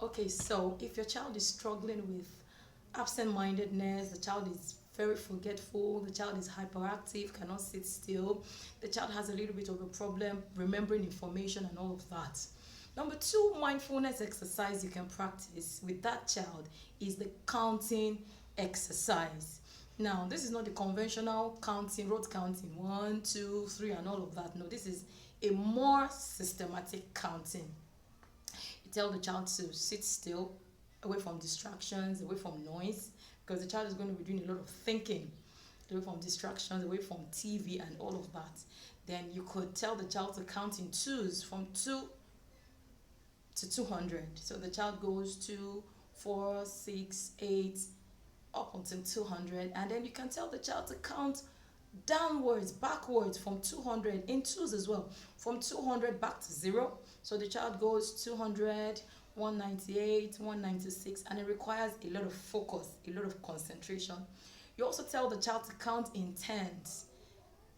Okay, so if your child is struggling with absent-mindedness, the child is very forgetful, the child is hyperactive, cannot sit still, the child has a little bit of a problem remembering information and all of that. Number two, mindfulness exercise you can practice with that child is the counting exercise. Now, this is not the conventional counting, rote counting, one, two, three, and all of that. No, this is a more systematic counting. You tell the child to sit still, away from distractions, away from noise, because the child is going to be doing a lot of thinking, away from distractions, away from TV and all of that. Then you could tell the child to count in twos from 2 to 200. So the child goes 2, 4, 6, 8, up until 200. And then you can tell the child to count downwards, backwards from 200 in twos as well, from 200 back to 0. So the child goes 200, 198, 196, and it requires a lot of focus, a lot of concentration. You also tell the child to count in tens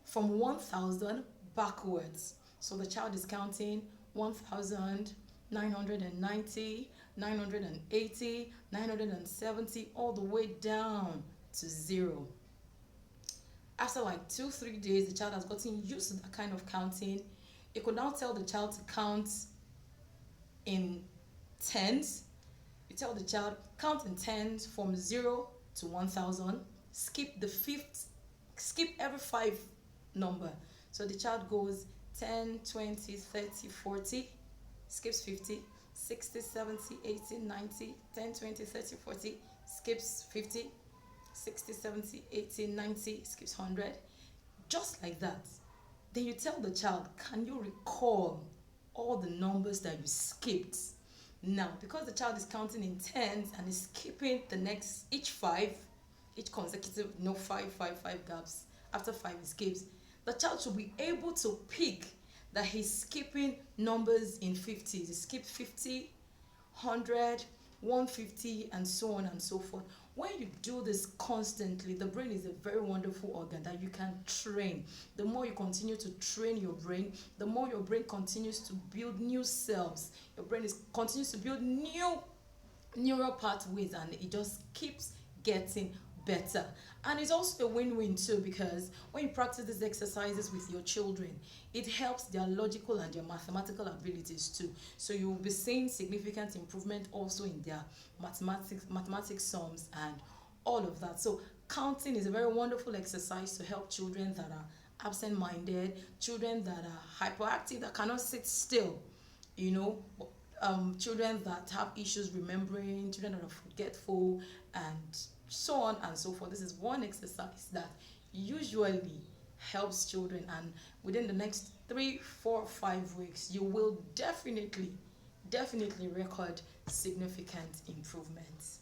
from 1000 backwards. So the child is counting 1000, 990, 980, 970, all the way down to 0. After like 2-3 days, the child has gotten used to that kind of counting. You could now tell the child to count in tens. You tell the child count in tens from 0 to 1000. Skip the fifth, skip every 5 number. So the child goes 10, 20, 30, 40, skips 50, 60, 70, 80, 90, 10, 20, 30, 40, skips 50, 60, 70, 80, 90, skips 100. Just like that. Then you tell the child, can you recall all the numbers that you skipped? Now, because the child is counting in tens and is skipping the next, each consecutive, 5 gaps. After 5 he skips. The child should be able to pick that he's skipping numbers in 50s. He skipped 50, 100, 150, and so on and so forth. When you do this constantly, the brain is a very wonderful organ that you can train. The more you continue to train your brain, the more your brain continues to build new cells. Your brain continues to build new neural pathways, and it just keeps getting better. And it's also a win-win too, because when you practice these exercises with your children, it helps their logical and their mathematical abilities too. So you will be seeing significant improvement also in their mathematics sums and all of that. So counting is a very wonderful exercise to help children that are absent-minded, children that are hyperactive, that cannot sit still, children that have issues remembering, children that are forgetful, and so on and so forth. This is one exercise that usually helps children, and within the next 3, 4, 5 weeks, you will definitely record significant improvements.